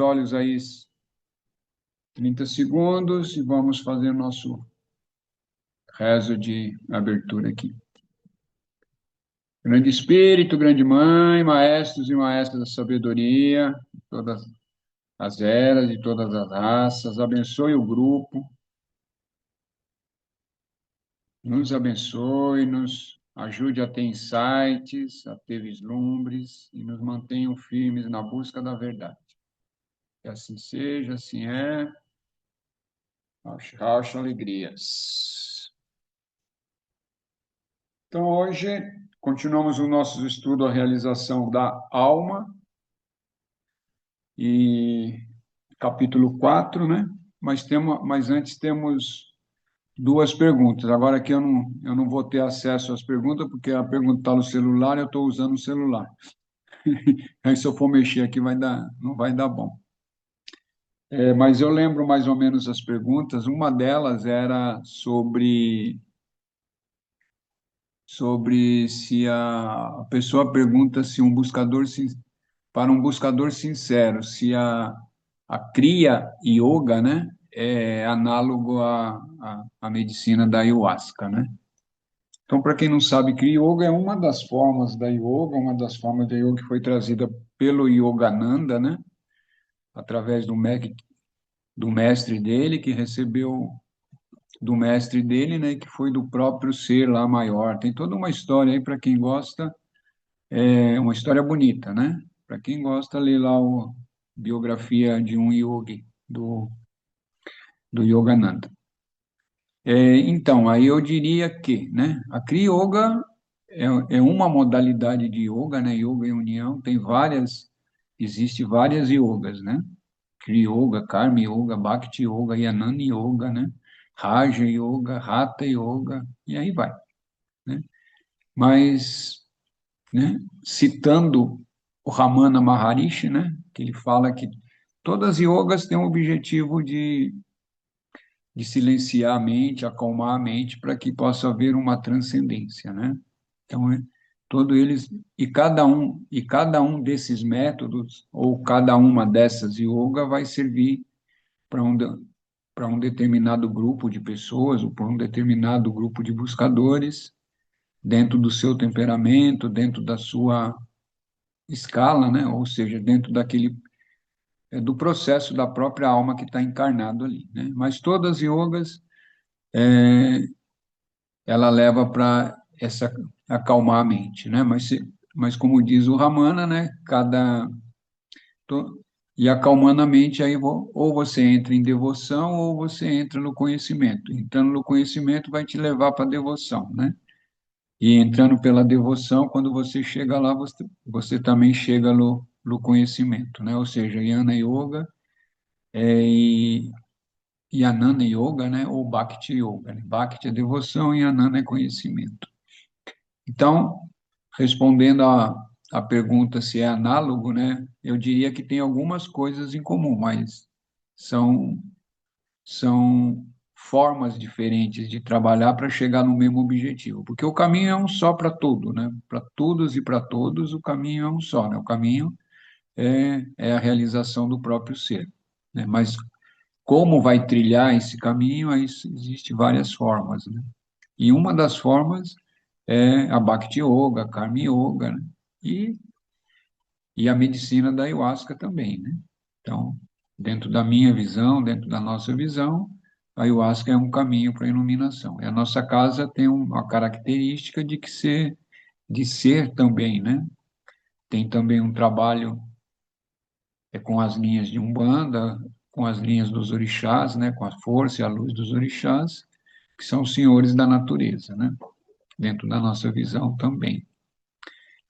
Olhos aí 30 segundos e vamos fazer nosso rezo de abertura aqui. Grande Espírito, grande Mãe, maestros e maestras da sabedoria, de todas as eras, de todas as raças, abençoe o grupo, nos abençoe, nos ajude a ter insights, a ter vislumbres e nos mantenham firmes na busca da verdade. Que assim seja, assim é. Rauch, alegrias. Então, hoje, continuamos o nosso estudo, a realização da alma, e capítulo 4, né? Mas antes temos duas perguntas. Agora aqui eu não vou ter acesso às perguntas, porque a pergunta está no celular e eu estou usando o celular. Aí, se eu for mexer aqui, não vai dar bom. Mas eu lembro mais ou menos as perguntas. Uma delas era sobre se a pessoa pergunta se para um buscador sincero, se a Kriya Yoga, né, é análogo à medicina da ayahuasca, né? Então, para quem não sabe, Kriya Yoga é uma das formas da yoga, uma das formas da yoga que foi trazida pelo Yogananda, né, através do mestre dele, que recebeu do mestre dele, né, que foi do próprio ser lá maior. Tem toda uma história aí para quem gosta. É uma história bonita, né? Para quem gosta, lê lá a biografia de um yogi, do Yogananda. Então, aí eu diria que, né, a Kriya Yoga é uma modalidade de yoga, né? Yoga em união, existe várias yogas, né? Kriya Yoga, Karma Yoga, Bhakti Yoga, Yanana Yoga, né? Raja Yoga, Hatha Yoga, e aí vai, né? Mas, né, citando o Ramana Maharishi, né, que ele fala que todas as yogas têm o objetivo de silenciar a mente, acalmar a mente, para que possa haver uma transcendência, né? Então, todos eles e cada um desses métodos ou cada uma dessas yoga vai servir para um determinado grupo de pessoas ou para um determinado grupo de buscadores dentro do seu temperamento, dentro da sua escala, né? Ou seja, dentro do processo da própria alma que está encarnado ali, né? Mas todas as yogas, ela leva para essa acalmar a mente, né? Mas como diz o Ramana, né? E acalmando a mente, aí ou você entra em devoção ou você entra no conhecimento. Entrando no conhecimento vai te levar para a devoção, né? E entrando pela devoção, quando você chega lá, você também chega no conhecimento, né? Ou seja, Jnana Yoga e Ananda Yoga, né? Ou Bhakti Yoga, né? Bhakti é devoção e Ananda é conhecimento. Então, respondendo a pergunta se é análogo, né? Eu diria que tem algumas coisas em comum, mas são, são formas diferentes de trabalhar para chegar no mesmo objetivo, porque o caminho é um só para tudo, né? Para todos e para todos, o caminho é um só, né? O caminho é a realização do próprio ser, né? Mas como vai trilhar esse caminho, aí existe várias formas, né? E uma das formas é a Bhakti Yoga, a Karma Yoga, né? E, e a medicina da ayahuasca também, né? Então, dentro da minha visão, dentro da nossa visão, a ayahuasca é um caminho para a iluminação. E a nossa casa tem uma característica de ser também, né? Tem também um trabalho com as linhas de Umbanda, com as linhas dos orixás, né? Com a força e a luz dos orixás, que são os senhores da natureza, né? Dentro da nossa visão também.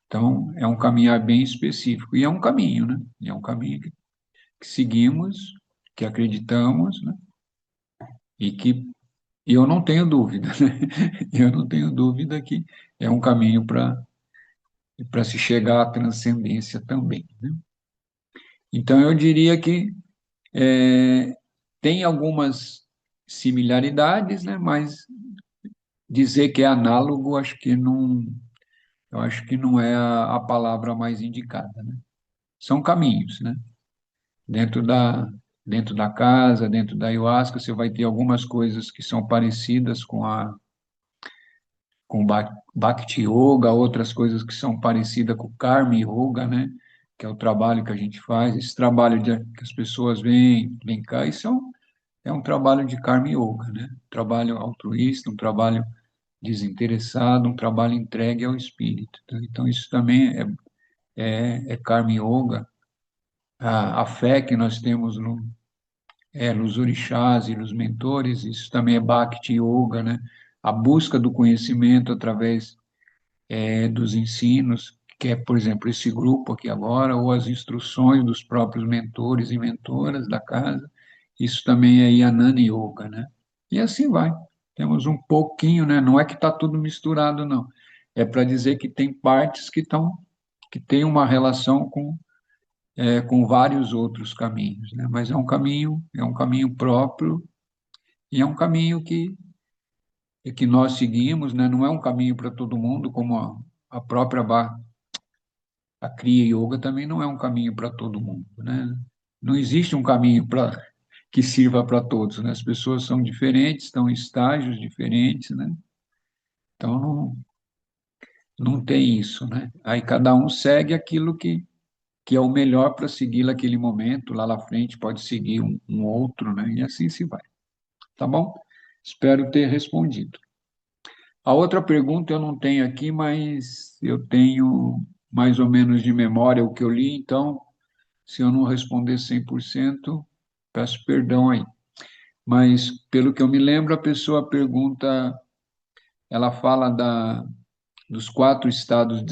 Então, é um caminhar bem específico. E é um caminho, né? E é um caminho que seguimos, que acreditamos, né? E eu não tenho dúvida, né? Eu não tenho dúvida que é um caminho para se chegar à transcendência também, né? Então, eu diria que tem algumas similaridades, né? Mas dizer que é análogo, eu acho que não é a palavra mais indicada, né? São caminhos, né? Dentro dentro da casa, dentro da ayahuasca, você vai ter algumas coisas que são parecidas com Bhakti Yoga, outras coisas que são parecidas com Karma Yoga, né? Que é o trabalho que a gente faz. Esse trabalho que as pessoas vêm cá, isso é um trabalho de Karma Yoga, né? Um trabalho altruísta, um trabalho desinteressado, um trabalho entregue ao espírito. Então, isso também é Karma Yoga. A fé que nós temos nos orixás e nos mentores, isso também é Bhakti Yoga, né? A busca do conhecimento através dos ensinos, que é, por exemplo, esse grupo aqui agora, ou as instruções dos próprios mentores e mentoras da casa, isso também é Yanana Yoga, né? E assim vai. Temos um pouquinho, né? Não é que está tudo misturado, não. É para dizer que tem partes que têm uma relação com vários outros caminhos, né? Mas é um caminho próprio e é um caminho que nós seguimos, né? Não é um caminho para todo mundo, como a própria a Kriya Yoga também não é um caminho para todo mundo, né? Não existe um caminho que sirva para todos, né? As pessoas são diferentes, estão em estágios diferentes, né? Então não tem isso, né? Aí cada um segue aquilo que é o melhor para seguir naquele momento, lá na frente pode seguir um outro, né? E assim se vai, tá bom? Espero ter respondido. A outra pergunta eu não tenho aqui, mas eu tenho mais ou menos de memória o que eu li, então, se eu não responder 100%, peço perdão aí. Mas, pelo que eu me lembro, a pessoa pergunta, ela fala dos quatro estados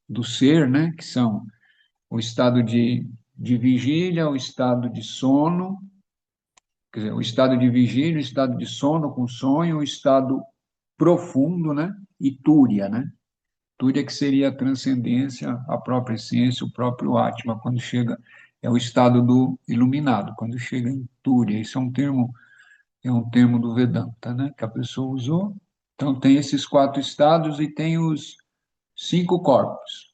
do ser, né? Que são o estado de vigília, o estado de sono, quer dizer, o estado de vigília, o estado de sono com sonho, o estado profundo, né? E túria, né? Túria que seria a transcendência, a própria essência, o próprio Atma, quando chega, é o estado do iluminado, quando chega em túria. Isso é um termo do Vedanta, né? Que a pessoa usou. Então, tem esses quatro estados e tem os cinco corpos.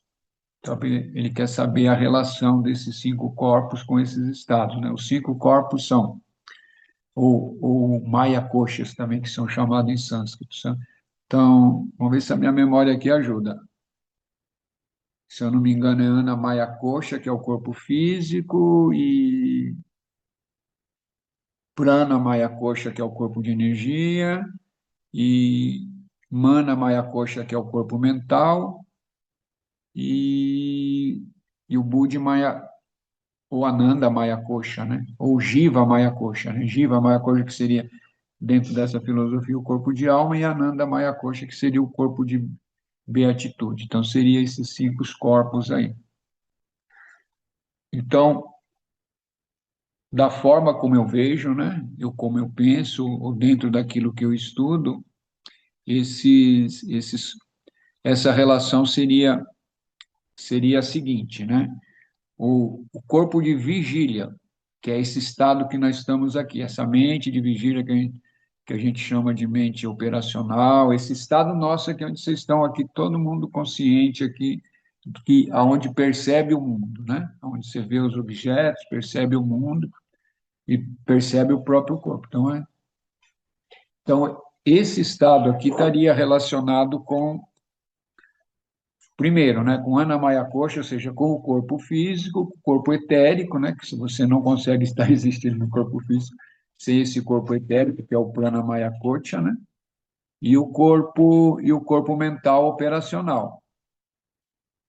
Então, ele quer saber a relação desses cinco corpos com esses estados, né? Os cinco corpos são ou Maya Koshas também, que são chamados em sânscrito. Então, vamos ver se a minha memória aqui ajuda. Se eu não me engano, é Ana Maya Kosha, que é o corpo físico, e Prana Maya Kosha, que é o corpo de energia, e Mana Maya Kosha, que é o corpo mental, e, e o Budi Maya, ou Ananda Maya Kosha, né? Ou Jiva Maya Kosha, né? Jiva Maya Kosha, que seria, dentro dessa filosofia, o corpo de alma, e Ananda Maya Kosha, que seria o corpo de beatitude. Então, seria esses cinco corpos aí. Então, da forma como eu vejo, né? Como eu penso, ou dentro daquilo que eu estudo, esses, esses, essa relação seria a seguinte, né? O corpo de vigília, que é esse estado que nós estamos aqui, essa mente de vigília que a gente chama de mente operacional, esse estado nosso aqui onde vocês estão aqui, todo mundo consciente aqui, que aonde percebe o mundo, né? Onde você vê os objetos, percebe o mundo e percebe o próprio corpo. Então, esse estado aqui estaria relacionado primeiro, né, com Anamaya Coxa, ou seja, com o corpo físico, com o corpo etérico, né, que se você não consegue estar existindo no corpo físico sem esse corpo etérico, que é o Pranamaya Kocha, né, e o corpo mental operacional.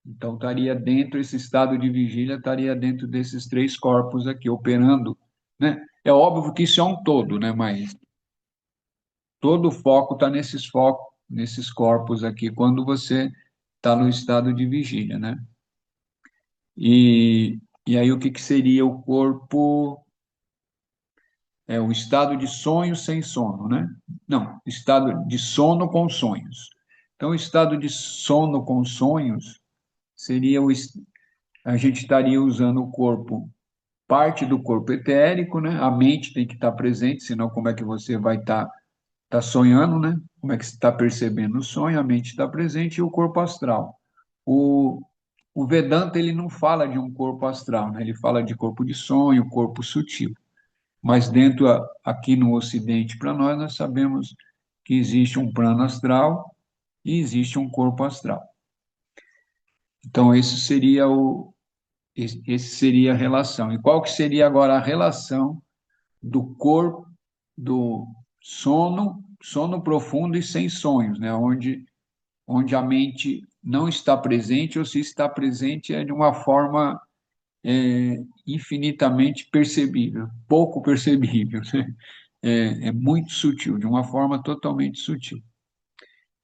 Então, estaria dentro, esse estado de vigília estaria dentro desses três corpos aqui, operando, né? É óbvio que isso é um todo, né, mas todo o foco está nesses corpos aqui, quando você está no estado de vigília, né? E aí o que seria o corpo? É o estado de sonho sem sono, né? Não, estado de sono com sonhos. Então, o estado de sono com sonhos seria a gente estaria usando o corpo, parte do corpo etérico, né? A mente tem que estar presente, senão como é que você vai estar sonhando, né? Como é que você está percebendo o sonho? A mente está presente e o corpo astral. O, o Vedanta ele não fala de um corpo astral, né? Ele fala de corpo de sonho, corpo sutil. Mas dentro, aqui no Ocidente, para nós, nós sabemos que existe um plano astral e existe um corpo astral. Então, esse seria a relação. E qual que seria agora a relação do corpo, do sono profundo e sem sonhos, né? Onde a mente não está presente, ou se está presente é de uma forma infinitamente percebível, pouco percebível, né? É muito sutil, de uma forma totalmente sutil.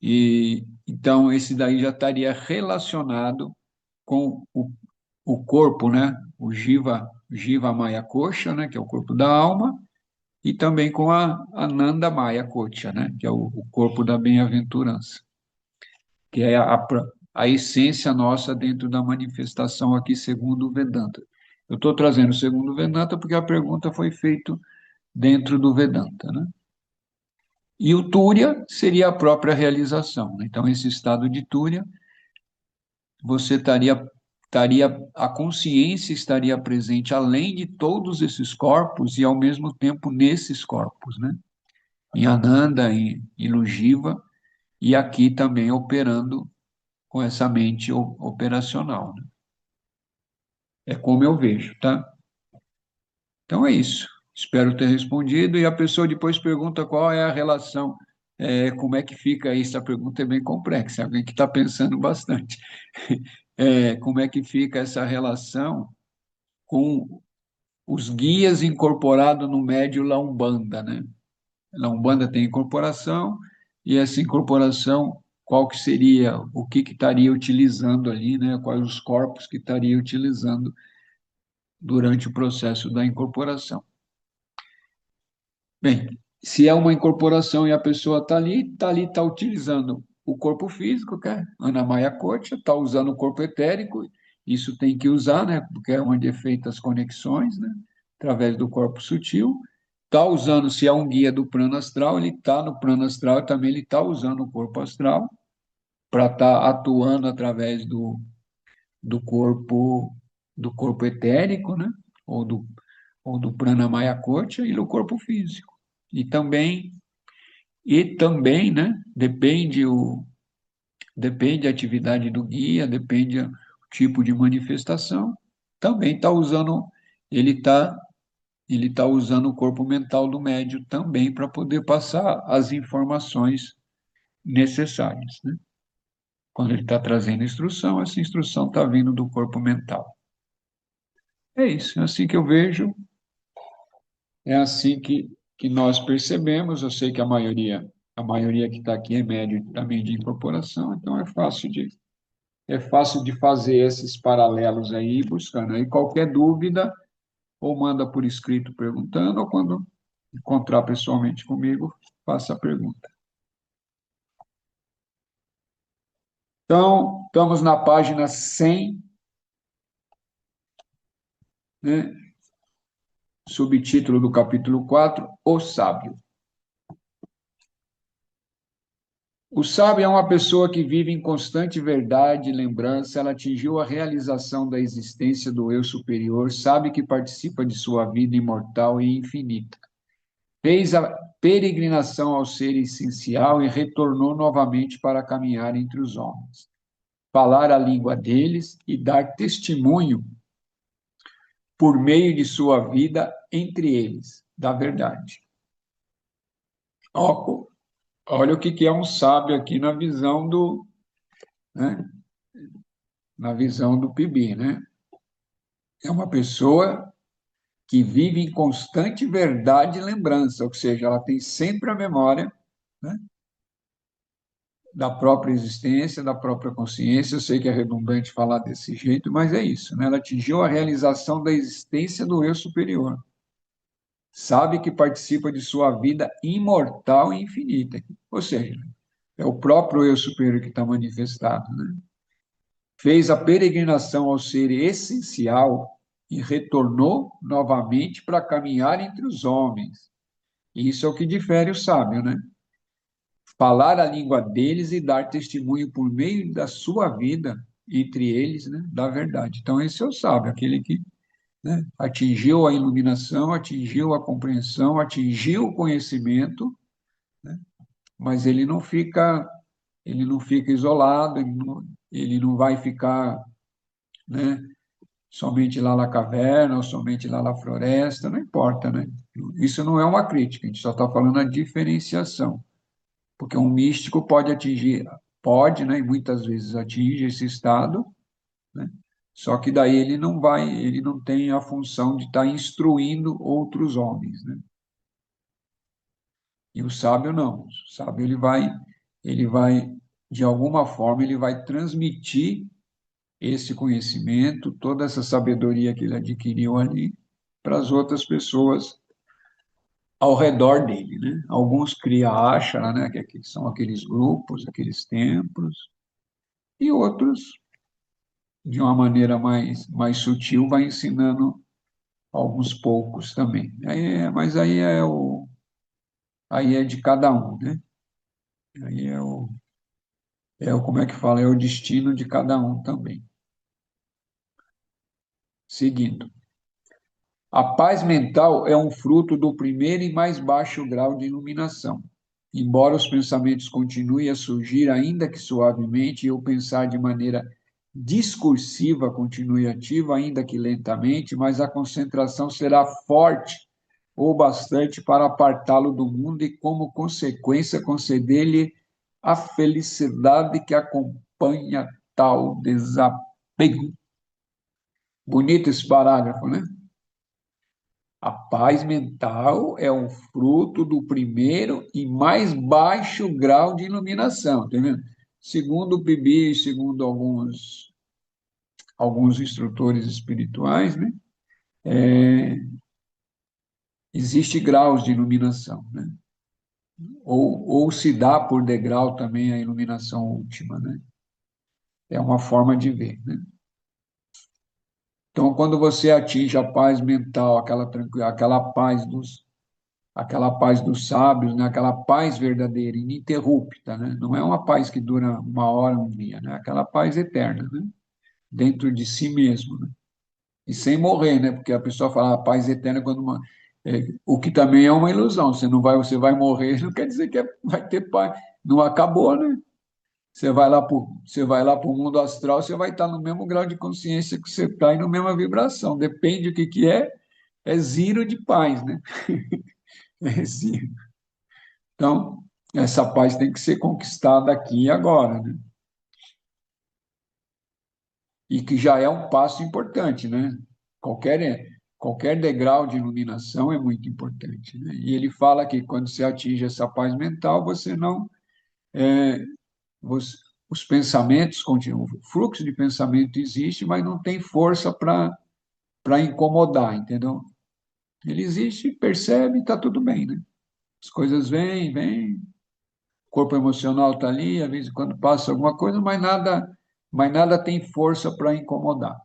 E então esse daí já estaria relacionado com o corpo, né? O Jiva Maya Kosha, né? Que é o corpo da alma, e também com a Ananda Maya Kosha, né? Que é o corpo da bem-aventurança, que é a essência nossa dentro da manifestação aqui, segundo o Vedanta. Eu estou trazendo segundo o Vedanta porque a pergunta foi feita dentro do Vedanta, né? E o Túria seria a própria realização, né? Então, esse estado de Túria, você a consciência estaria presente além de todos esses corpos e ao mesmo tempo nesses corpos, né? Em Ananda, em Lujiva, e aqui também operando com essa mente operacional, né? É como eu vejo, tá? Então é isso. Espero ter respondido. E a pessoa depois pergunta qual é a relação, como é que fica isso. A pergunta é bem complexa, alguém que está pensando bastante. Como é que fica essa relação com os guias incorporados no médio La Umbanda, né? La Umbanda tem incorporação, e essa incorporação, qual que seria, o que estaria utilizando ali, né? Quais os corpos que estaria utilizando durante o processo da incorporação. Bem, se é uma incorporação e a pessoa está ali, está utilizando o corpo físico, que é Anamaya Kocha, está usando o corpo etérico, isso tem que usar, né? Porque é onde é feitas as conexões, né? Através do corpo sutil. Está usando, se é um guia do plano astral, ele está no plano astral e também ele está usando o corpo astral para estar atuando através do corpo do corpo etérico, né? Ou do pranamaya kocha e do corpo físico. E também né? Depende a atividade do guia, depende o tipo de manifestação. Também está usando ele está usando o corpo mental do médium também para poder passar as informações necessárias, né? Quando ele está trazendo instrução, essa instrução está vindo do corpo mental. É isso, é assim que eu vejo, é assim que nós percebemos. Eu sei que a maioria que está aqui é médio também de incorporação, então é fácil de fazer esses paralelos aí, buscando. Aí qualquer dúvida, ou manda por escrito perguntando, ou quando encontrar pessoalmente comigo, faça a pergunta. Então, estamos na página 100, né? Subtítulo do capítulo 4, O Sábio. O sábio é uma pessoa que vive em constante verdade e lembrança. Ela atingiu a realização da existência do eu superior, sabe que participa de sua vida imortal e infinita. Fez a peregrinação ao ser essencial e retornou novamente para caminhar entre os homens, falar a língua deles e dar testemunho por meio de sua vida entre eles, da verdade. Olha o que é um sábio aqui na visão né, na visão do PIB, né? É uma pessoa que vive em constante verdade e lembrança, ou seja, ela tem sempre a memória, né, da própria existência, da própria consciência. Eu sei que é redundante falar desse jeito, mas é isso, né? Ela atingiu a realização da existência do eu superior. Sabe que participa de sua vida imortal e infinita. Ou seja, é o próprio eu superior que está manifestado, né? Fez a peregrinação ao ser essencial e retornou novamente para caminhar entre os homens. Isso é o que difere o sábio, né? Falar a língua deles e dar testemunho por meio da sua vida entre eles, né, da verdade. Então, esse é o sábio, aquele que, né, atingiu a iluminação, atingiu a compreensão, atingiu o conhecimento, né, mas ele não fica isolado, ele não vai ficar, né, somente lá na caverna ou somente lá na floresta, não importa, né? Isso não é uma crítica, a gente só está falando a diferenciação, porque um místico pode atingir, pode, né, e muitas vezes atinge esse estado, né? Só que daí ele não tem a função de estar instruindo outros homens, né? E o sábio não. O sábio ele vai, de alguma forma, ele vai transmitir esse conhecimento, toda essa sabedoria que ele adquiriu ali, para as outras pessoas ao redor dele, né? Alguns cria ashra, né? Que são aqueles grupos, aqueles templos, e outros, de uma maneira mais sutil, vai ensinando alguns poucos também. Mas aí é de cada um, né? Aí como é que fala, é o destino de cada um também. Seguindo. A paz mental é um fruto do primeiro e mais baixo grau de iluminação. Embora os pensamentos continuem a surgir, ainda que suavemente, e o pensar de maneira discursiva continue ativa, ainda que lentamente, mas a concentração será forte ou bastante para apartá-lo do mundo e, como consequência, conceder-lhe a felicidade que acompanha tal desapego. Bonito esse parágrafo, né? A paz mental é um fruto do primeiro e mais baixo grau de iluminação, tá vendo? Segundo o Bibi, segundo alguns instrutores espirituais, né? Existe graus de iluminação, né? Ou se dá por degrau também a iluminação última, né? É uma forma de ver, né? Então, quando você atinge a paz mental, aquela paz dos sábios, né? Aquela paz verdadeira, ininterrupta, né? Não é uma paz que dura uma hora, um dia, né? Aquela paz eterna, né? Dentro de si mesmo, né? E sem morrer, né? Porque a pessoa fala paz eterna o que também é uma ilusão. Você vai morrer, não quer dizer que vai ter paz. Não acabou, né? Você vai lá para o mundo astral, você vai estar no mesmo grau de consciência que você está e na mesma vibração. Depende do que é zero de paz, né? É zero. Então, essa paz tem que ser conquistada aqui e agora, né? E que já é um passo importante, né? Qualquer degrau de iluminação é muito importante, né? E ele fala que quando você atinge essa paz mental, você não, os, os pensamentos continuam, o fluxo de pensamento existe, mas não tem força para incomodar, entendeu? Ele existe, percebe, está tudo bem, né? As coisas vêm, o corpo emocional está ali, às vezes quando passa alguma coisa, mas nada tem força para incomodar.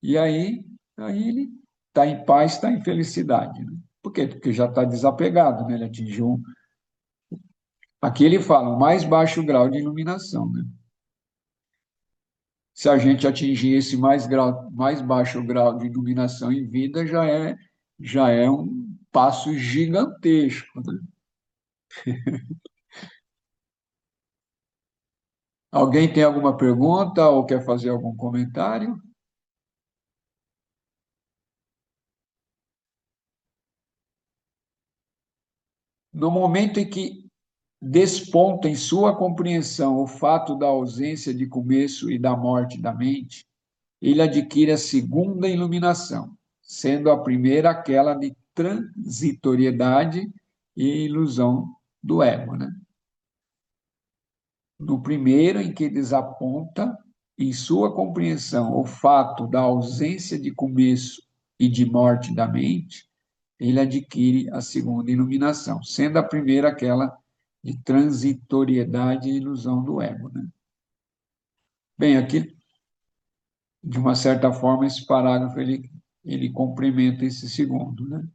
E aí ele está em paz, está em felicidade. Né? Por quê? Porque já está desapegado, né? Ele atingiu. Aqui ele fala, o mais baixo grau de iluminação. Né? Se a gente atingir esse mais baixo grau de iluminação em vida, já é um passo gigantesco. Né? Alguém tem alguma pergunta ou quer fazer algum comentário? No momento em que desponta em sua compreensão o fato da ausência de começo e da morte da mente, ele adquire a segunda iluminação, sendo a primeira aquela de transitoriedade e ilusão do ego. Né? No primeiro, em que desaponta em sua compreensão o fato da ausência de começo e de morte da mente, ele adquire a segunda iluminação, sendo a primeira aquela de transitoriedade e ilusão do ego. Né? Bem, aqui, de uma certa forma, esse parágrafo ele complementa esse segundo. Né?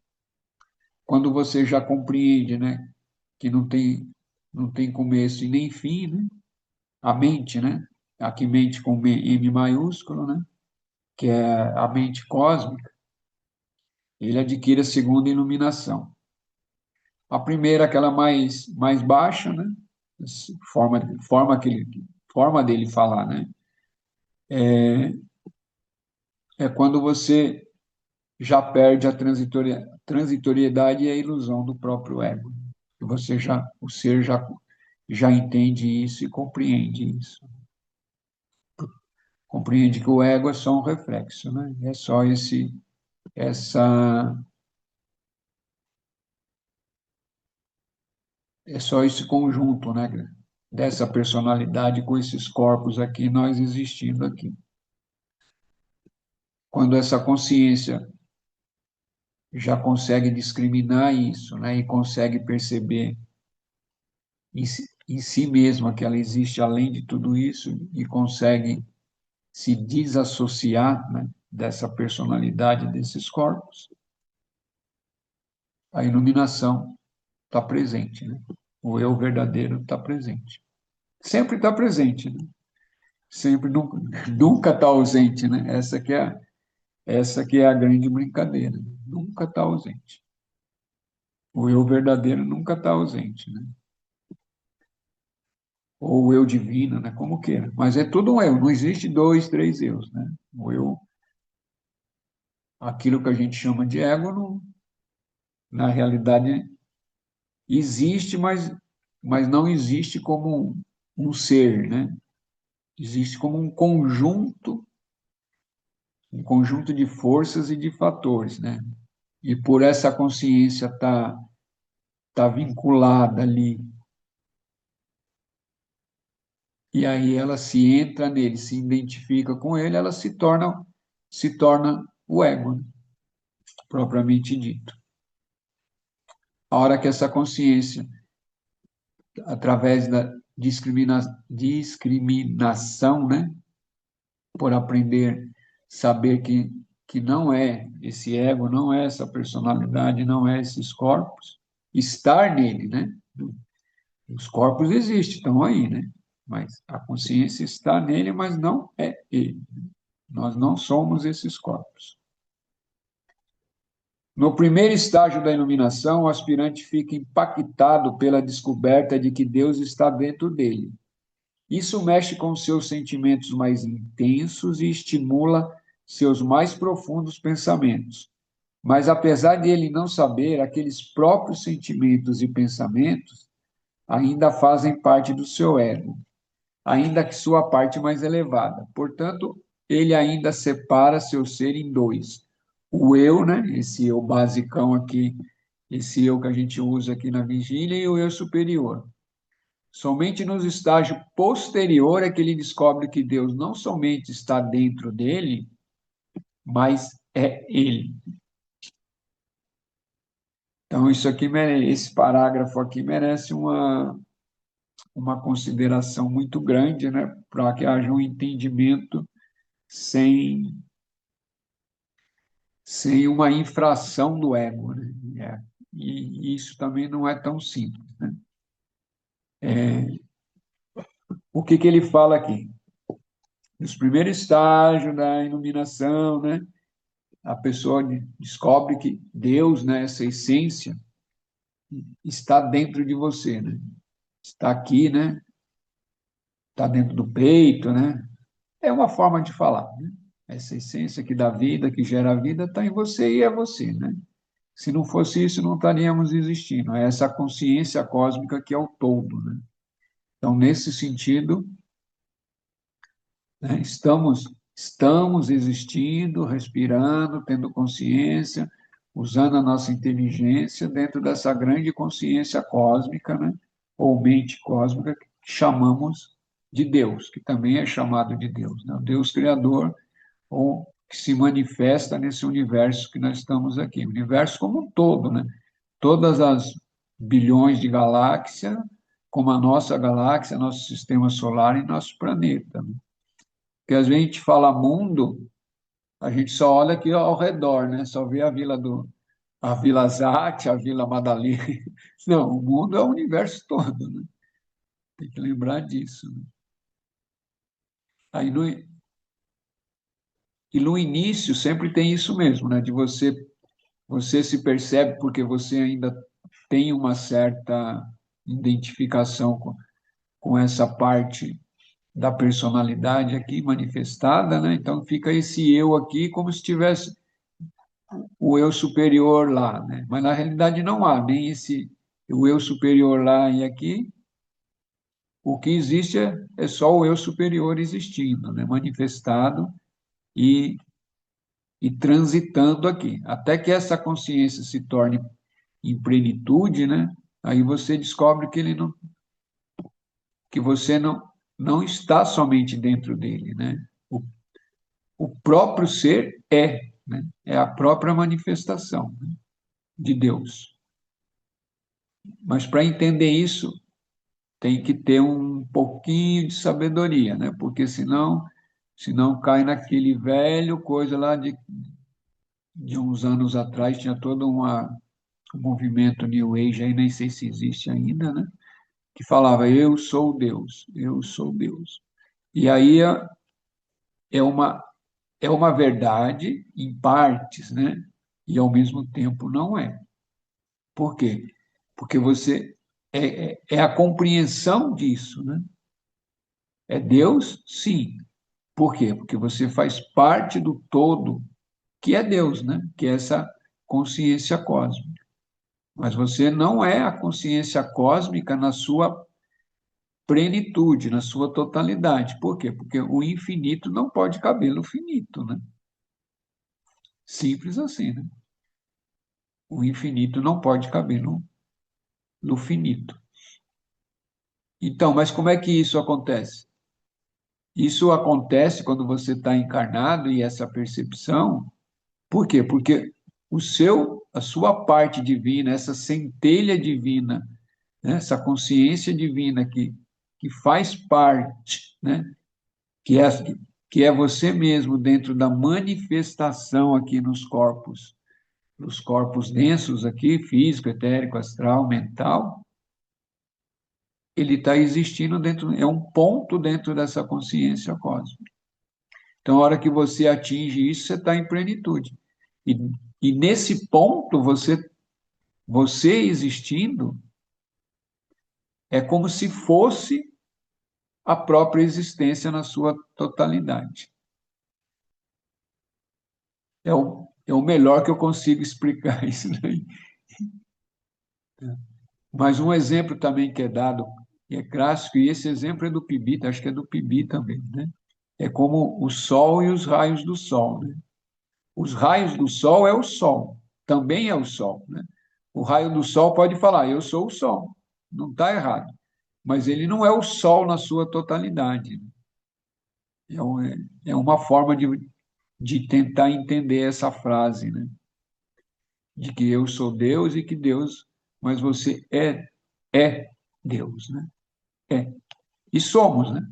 Quando você já compreende, né, que não tem começo e nem fim, né? a mente, né? Aqui mente com M maiúsculo, né? Que é a mente cósmica, ele adquire a segunda iluminação. A primeira, aquela mais baixa, né? Forma dele falar, né? É quando você já perde a transitoriedade e a ilusão do próprio ego. E o ser já entende isso e compreende isso. Compreende que o ego é só um reflexo, né? É só essa, é só esse conjunto, né? Dessa personalidade com esses corpos aqui, nós existindo aqui. Quando essa consciência já consegue discriminar isso, né? E consegue perceber em si mesma que ela existe além de tudo isso e consegue se desassociar, né, dessa personalidade desses corpos, a iluminação está presente, né? O eu verdadeiro está presente. Sempre está presente, né? Sempre, nunca está ausente, né? Essa que é a grande brincadeira. Nunca está ausente. O eu verdadeiro nunca está ausente, né? Ou o eu divino, né? Como queira. Mas é tudo um eu, não existe dois, três eus, né? O eu, aquilo que a gente chama de ego, não, na realidade existe, mas não existe como um ser, né? Existe como um conjunto de forças e de fatores, né? E por essa consciência tá vinculada ali, e aí ela se entra nele, se identifica com ele, ela se torna o ego, né? Propriamente dito. A hora que essa consciência, através da discriminação, né? Por aprender, saber que não é esse ego, não é essa personalidade, não é esses corpos, estar nele, né? Os corpos existem, estão aí, né? Mas a consciência está nele, mas não é ele. Nós não somos esses corpos. No primeiro estágio da iluminação, o aspirante fica impactado pela descoberta de que Deus está dentro dele. Isso mexe com seus sentimentos mais intensos e estimula seus mais profundos pensamentos. Mas apesar de ele não saber, aqueles próprios sentimentos e pensamentos ainda fazem parte do seu ego, ainda que sua parte mais elevada. Portanto, ele ainda separa seu ser em dois. O eu, né, esse eu basicão aqui, esse eu que a gente usa aqui na vigília, e o eu superior. Somente nos estágios posterior é que ele descobre que Deus não somente está dentro dele, mas é ele. Então, esse parágrafo aqui merece uma consideração muito grande, né, para que haja um entendimento sem, sem uma infração do ego, né? E isso também não é tão simples, né? O que ele fala aqui? Nos primeiros estágios da iluminação, né, a pessoa descobre que Deus, né, essa essência, está dentro de você, né? Está aqui, né? Está dentro do peito, né? É uma forma de falar, né? Essa essência que dá vida, que gera vida, está em você e é você, né? Se não fosse isso, não estaríamos existindo. É essa consciência cósmica que é o todo, né? Então, nesse sentido, né, estamos existindo, respirando, tendo consciência, usando a nossa inteligência dentro dessa grande consciência cósmica, né? Ou mente cósmica que chamamos de Deus, que também é chamado de Deus, né? O Deus Criador, ou que se manifesta nesse universo que nós estamos aqui, o universo como um todo, né? Todas as bilhões de galáxias, como a nossa galáxia, nosso sistema solar e nosso planeta, né? Porque às vezes a gente fala mundo, a gente só olha aqui ao redor, né? Só vê a Vila Zate, a Vila Madalena. Não, o mundo é o universo todo, né? Tem que lembrar disso, né? Aí e no início sempre tem isso mesmo, né? De você se percebe porque você ainda tem uma certa identificação com essa parte da personalidade aqui manifestada, né? Então fica esse eu aqui como se tivesse o eu superior lá, né? Mas na realidade não há nem esse o eu superior lá e aqui. O que existe é só o eu superior existindo, né? Manifestado e, e transitando aqui, até que essa consciência se torne em plenitude, né? Aí você descobre que ele não, que você não está somente dentro dele, né? O próprio ser né? É a própria manifestação, né, de Deus. Mas para entender isso, tem que ter um pouquinho de sabedoria, né? Porque senão cai naquele velho coisa lá de uns anos atrás, tinha todo um movimento New Age, aí nem sei se existe ainda, né? Que falava, eu sou Deus, eu sou Deus. E aí é uma, é uma verdade em partes, né? E ao mesmo tempo não é. Por quê? Porque você é a compreensão disso, né? É Deus? Sim. Por quê? Porque você faz parte do todo que é Deus, né? Que é essa consciência cósmica. Mas você não é a consciência cósmica na sua plenitude, na sua totalidade. Por quê? Porque o infinito não pode caber no finito, né? Simples assim, né? O infinito não pode caber no finito. Então, mas como é que isso acontece? Isso acontece quando você está encarnado e essa percepção. Por quê? Porque a sua parte divina, essa centelha divina, né, essa consciência divina que faz parte, né, que é, que é você mesmo dentro da manifestação aqui nos corpos densos aqui, físico, etérico, astral, mental, ele está existindo dentro, é um ponto dentro dessa consciência cósmica. Então, a hora que você atinge isso, você está em plenitude. E, e nesse ponto, você existindo, é como se fosse a própria existência na sua totalidade. É o melhor que eu consigo explicar isso daí. Mas um exemplo também que é dado, que é clássico, e esse exemplo é do Pibi, acho que é do Pibi também, né? É como o Sol e os raios do Sol, né? Os raios do Sol é o Sol, também é o Sol, né? O raio do Sol pode falar, eu sou o Sol, não está errado, mas ele não é o Sol na sua totalidade. É uma forma de tentar entender essa frase, né? De que eu sou Deus e que Deus, mas você é Deus, né? É. E somos, né?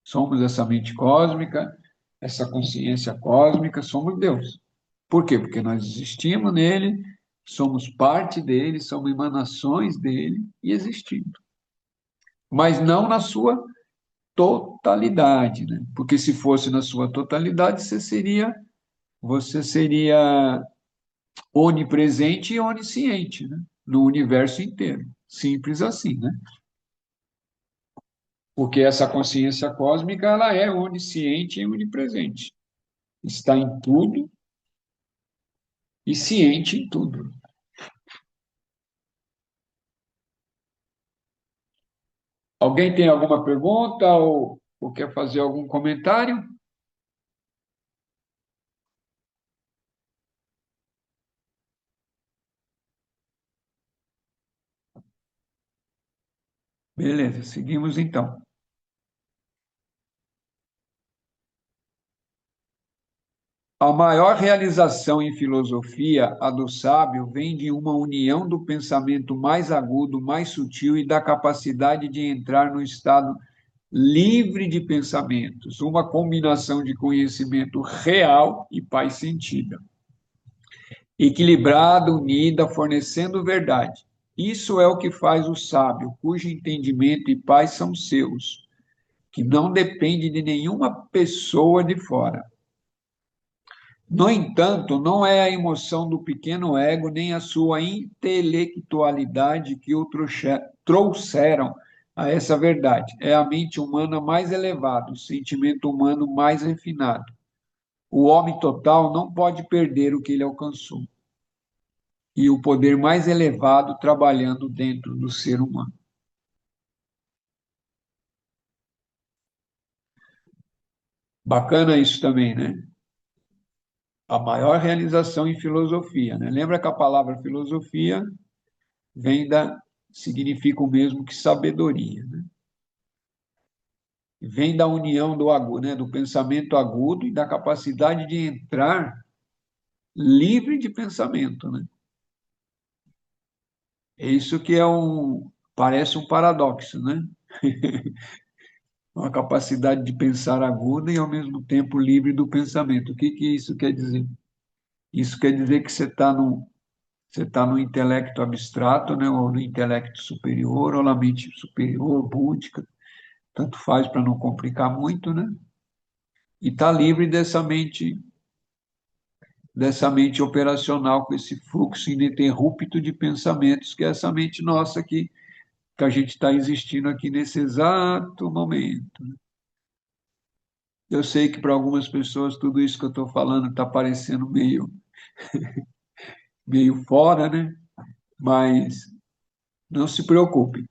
Somos essa mente cósmica, essa consciência cósmica, somos Deus. Por quê? Porque nós existimos nele, somos parte dele, somos emanações dele e existimos. Mas não na sua totalidade, né? Porque se fosse na sua totalidade, você seria onipresente e onisciente, né? No universo inteiro. Simples assim, né? Porque essa consciência cósmica, ela é onisciente e onipresente. Está em tudo e ciente em tudo. Alguém tem alguma pergunta ou quer fazer algum comentário? Beleza, seguimos então. A maior realização em filosofia, a do sábio, vem de uma união do pensamento mais agudo, mais sutil e da capacidade de entrar no estado livre de pensamentos, uma combinação de conhecimento real e paz sentida, equilibrada, unida, fornecendo verdade. Isso é o que faz o sábio, cujo entendimento e paz são seus. que não depende de nenhuma pessoa de fora. No entanto, não é a emoção do pequeno ego nem a sua intelectualidade que o trouxeram a essa verdade. É a mente humana mais elevada, o sentimento humano mais refinado. O homem total não pode perder o que ele alcançou. E o poder mais elevado trabalhando dentro do ser humano. Bacana isso também, né? A maior realização em filosofia, né? Lembra que a palavra filosofia vem da significa o mesmo que sabedoria, né? Vem da união do agudo, né? Do pensamento agudo e da capacidade de entrar livre de pensamento, né? É isso que parece um paradoxo, né? Uma capacidade de pensar aguda e ao mesmo tempo livre do pensamento. O que que isso quer dizer? Isso quer dizer que você tá no intelecto abstrato, né? Ou no intelecto superior, ou na mente superior, búdica, tanto faz para não complicar muito, né? E está livre dessa mente operacional com esse fluxo ininterrupto de pensamentos, que é essa mente nossa aqui, que a gente está existindo aqui nesse exato momento. Eu sei que para algumas pessoas tudo isso que eu estou falando está parecendo meio fora, né? Mas não se preocupe.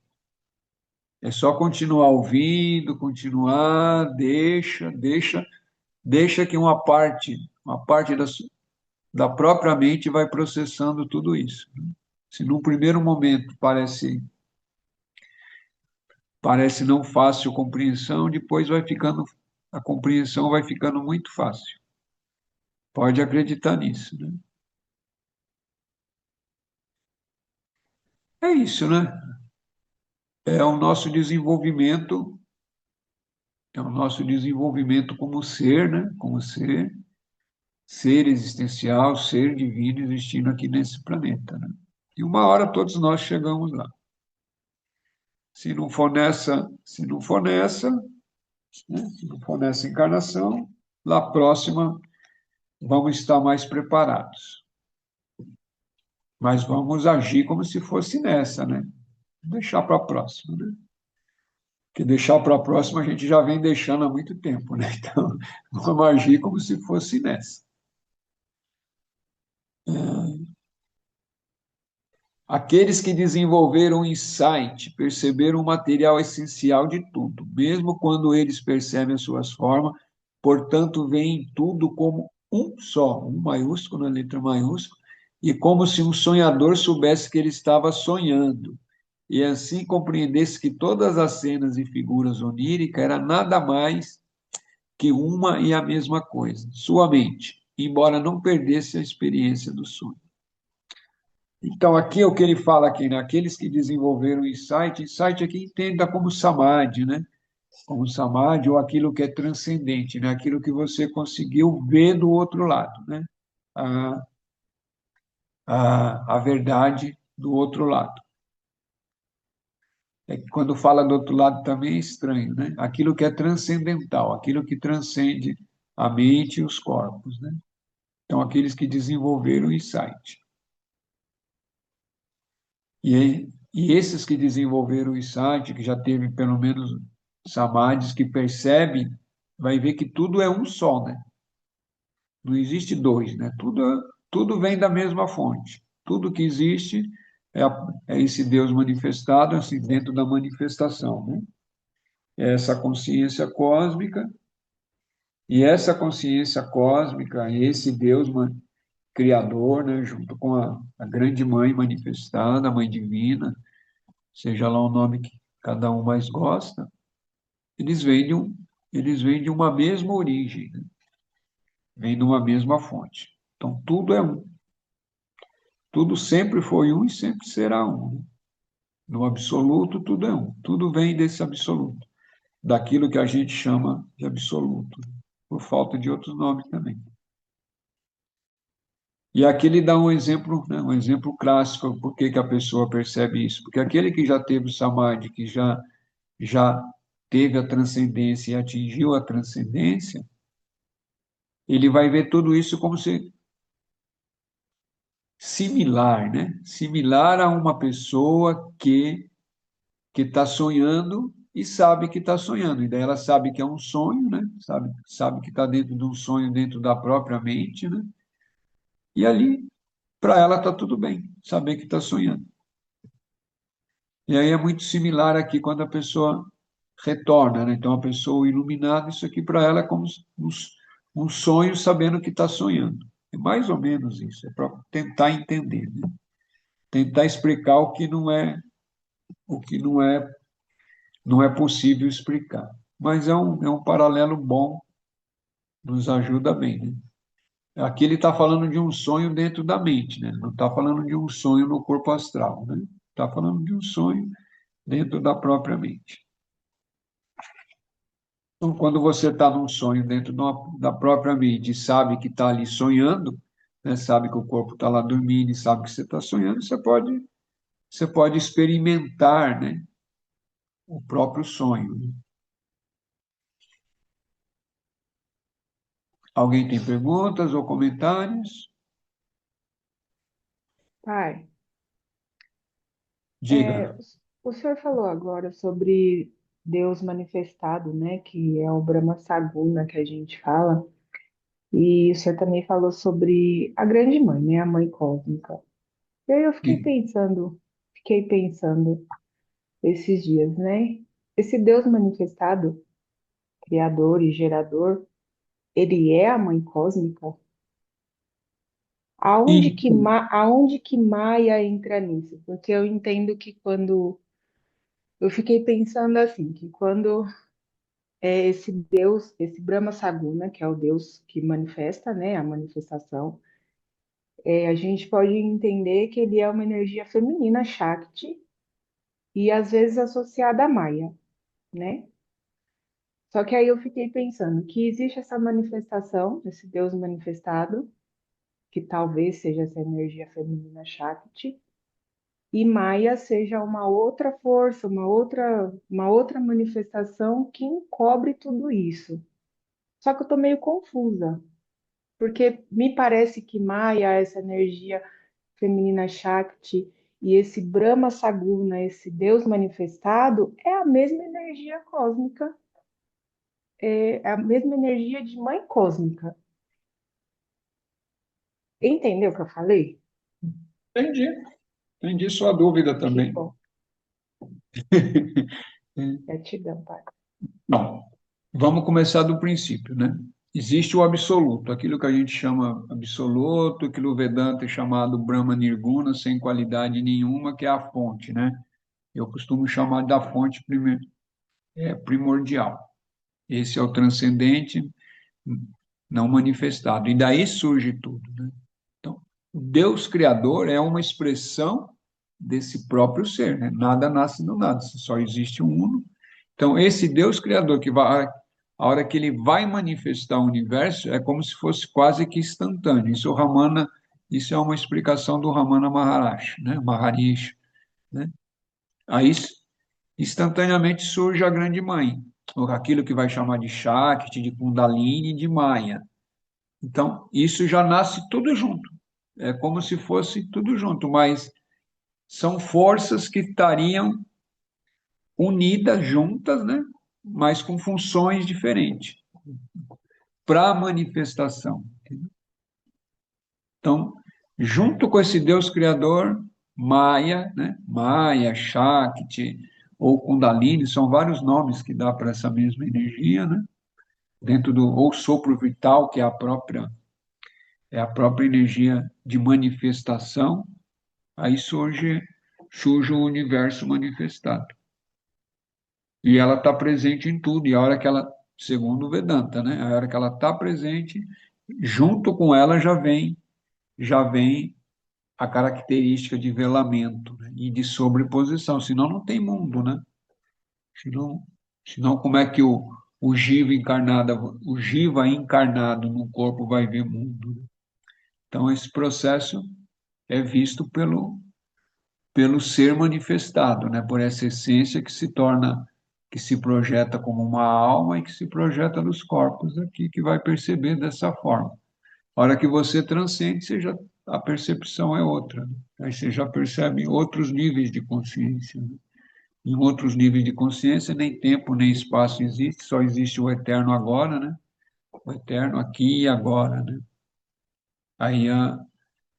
É só continuar ouvindo, continuar, deixa que uma parte da própria mente vai processando tudo isso. Se num primeiro momento parece não fácil a compreensão, depois a compreensão vai ficando muito fácil. Pode acreditar nisso, né? É isso, né? É o nosso desenvolvimento, é o nosso desenvolvimento como ser, né? Como ser existencial, ser divino existindo aqui nesse planeta, né? E uma hora todos nós chegamos lá. Se não for nessa encarnação, na próxima vamos estar mais preparados. Mas vamos agir como se fosse nessa, né? Deixar para a próxima, né? Porque deixar para a próxima a gente já vem deixando há muito tempo, né? Então, vamos agir como se fosse nessa. Aqueles que desenvolveram o insight perceberam o material essencial de tudo, mesmo quando eles percebem as suas formas, portanto, veem tudo como um só, um maiúsculo, na letra maiúscula, e como se um sonhador soubesse que ele estava sonhando, e assim compreendesse que todas as cenas e figuras oníricas eram nada mais que uma e a mesma coisa, sua mente, embora não perdesse a experiência do sonho. Então, aqui é o que ele fala aqui, né? Aqueles que desenvolveram o insight aqui entenda como samadhi, né? Como samadhi ou aquilo que é transcendente, né? Aquilo que você conseguiu ver do outro lado, né? A, a verdade do outro lado. É que quando fala do outro lado também é estranho, né? Aquilo que é transcendental, aquilo que transcende a mente e os corpos, né? Então, aqueles que desenvolveram o insight. E esses que desenvolveram o insight, que já teve pelo menos samadhis que percebem, vai ver que tudo é um só, né? Não existe dois, né? Tudo vem da mesma fonte. Tudo que existe é esse Deus manifestado, assim, dentro da manifestação, né? É essa consciência cósmica, e essa consciência cósmica, esse Deus criador, né? Junto com a grande mãe manifestada, a mãe divina, seja lá o nome que cada um mais gosta, eles vêm eles vêm de uma mesma origem, né? Vêm de uma mesma fonte. Então, tudo é um. Tudo sempre foi um e sempre será um, né? No absoluto, tudo é um. Tudo vem desse absoluto, daquilo que a gente chama de absoluto, por falta de outros nomes também. E aqui ele dá um exemplo, né, um exemplo clássico, por que que a pessoa percebe isso. Porque aquele que já teve o samadhi, que já teve a transcendência e atingiu a transcendência, ele vai ver tudo isso como se similar, né? Similar a uma pessoa que está sonhando e sabe que está sonhando. E daí ela sabe que é um sonho, né? Sabe que está dentro de um sonho dentro da própria mente, né? E ali, para ela, está tudo bem, saber que está sonhando. E aí é muito similar aqui quando a pessoa retorna, né? Então, a pessoa iluminada, isso aqui para ela é como um sonho sabendo que está sonhando. É mais ou menos isso, é para tentar entender, né? Tentar explicar o que não é possível explicar. Mas é um paralelo bom, nos ajuda bem, né? Aqui ele está falando de um sonho dentro da mente, né? Não está falando de um sonho no corpo astral, né? Está falando de um sonho dentro da própria mente. Então, quando você está num sonho dentro da própria mente e sabe que está ali sonhando, né? Sabe que o corpo está lá dormindo e sabe que você está sonhando, você pode experimentar, né? O próprio sonho, né? Alguém tem perguntas ou comentários? Pai, Diga. o senhor falou agora sobre Deus manifestado, né? Que é o Brahma Saguna que a gente fala. E o senhor também falou sobre a grande mãe, né? A mãe cósmica. E aí eu fiquei pensando esses dias, né? Esse Deus manifestado, criador e gerador, ele é a mãe cósmica? E Aonde que Maia entra nisso? Porque eu entendo que quando eu fiquei pensando assim, que quando esse Deus, esse Brahma Saguna, que é o Deus que manifesta, né, a manifestação, a gente pode entender que ele é uma energia feminina, Shakti, e às vezes associada a Maia, né? Só que aí eu fiquei pensando que existe essa manifestação, esse Deus manifestado, que talvez seja essa energia feminina Shakti, e Maia seja uma outra força, uma outra manifestação que encobre tudo isso. Só que eu estou meio confusa, porque me parece que Maia, essa energia feminina Shakti, e esse Brahma Saguna, esse Deus manifestado, é a mesma energia cósmica, é a mesma energia de mãe cósmica. Entendeu o que eu falei? entendi, entendi sua dúvida Que também. bom. Gratidão, pai. Bom, vamos começar do princípio, né? Existe o absoluto, aquilo que a gente chama absoluto, aquilo o Vedanta é chamado Brahma Nirguna, sem qualidade nenhuma, que é a fonte, né? Eu costumo chamar da fonte primordial. Esse é o transcendente não manifestado. E daí surge tudo, né? Então, o Deus Criador é uma expressão desse próprio ser, né? Nada nasce do nada, só existe um uno. Então, esse Deus Criador que vai, a hora que ele vai manifestar o universo, é como se fosse quase que instantâneo. Isso é uma explicação do Ramana Maharishi, né? Maharishi, né? Aí, instantaneamente surge a grande mãe, ou aquilo que vai chamar de Shakti, de Kundalini, de Maya. Então, isso já nasce tudo junto. É como se fosse tudo junto, mas são forças que estariam unidas, juntas, né? Mas com funções diferentes para a manifestação. Então, junto com esse Deus Criador, Maya, né? Maya, Shakti ou Kundalini, são vários nomes que dá para essa mesma energia, né? Dentro do ou sopro vital, que é a própria energia de manifestação, aí surge o universo manifestado. E ela está presente em tudo. E a hora que ela, segundo o Vedanta, né? A hora que ela está presente, junto com ela já vem a característica de velamento, né? E de sobreposição. Senão não tem mundo, né? Senão, senão como é que o Jiva encarnado no corpo vai ver mundo, né? Então esse processo é visto pelo ser manifestado, né? Por essa essência que se torna que se projeta como uma alma e que se projeta nos corpos aqui, que vai perceber dessa forma. A hora que você transcende, a percepção é outra, né? Aí você já percebe outros níveis de consciência, né? Em outros níveis de consciência, nem tempo nem espaço existe, só existe o eterno agora, né? O eterno aqui e agora, né? Aí,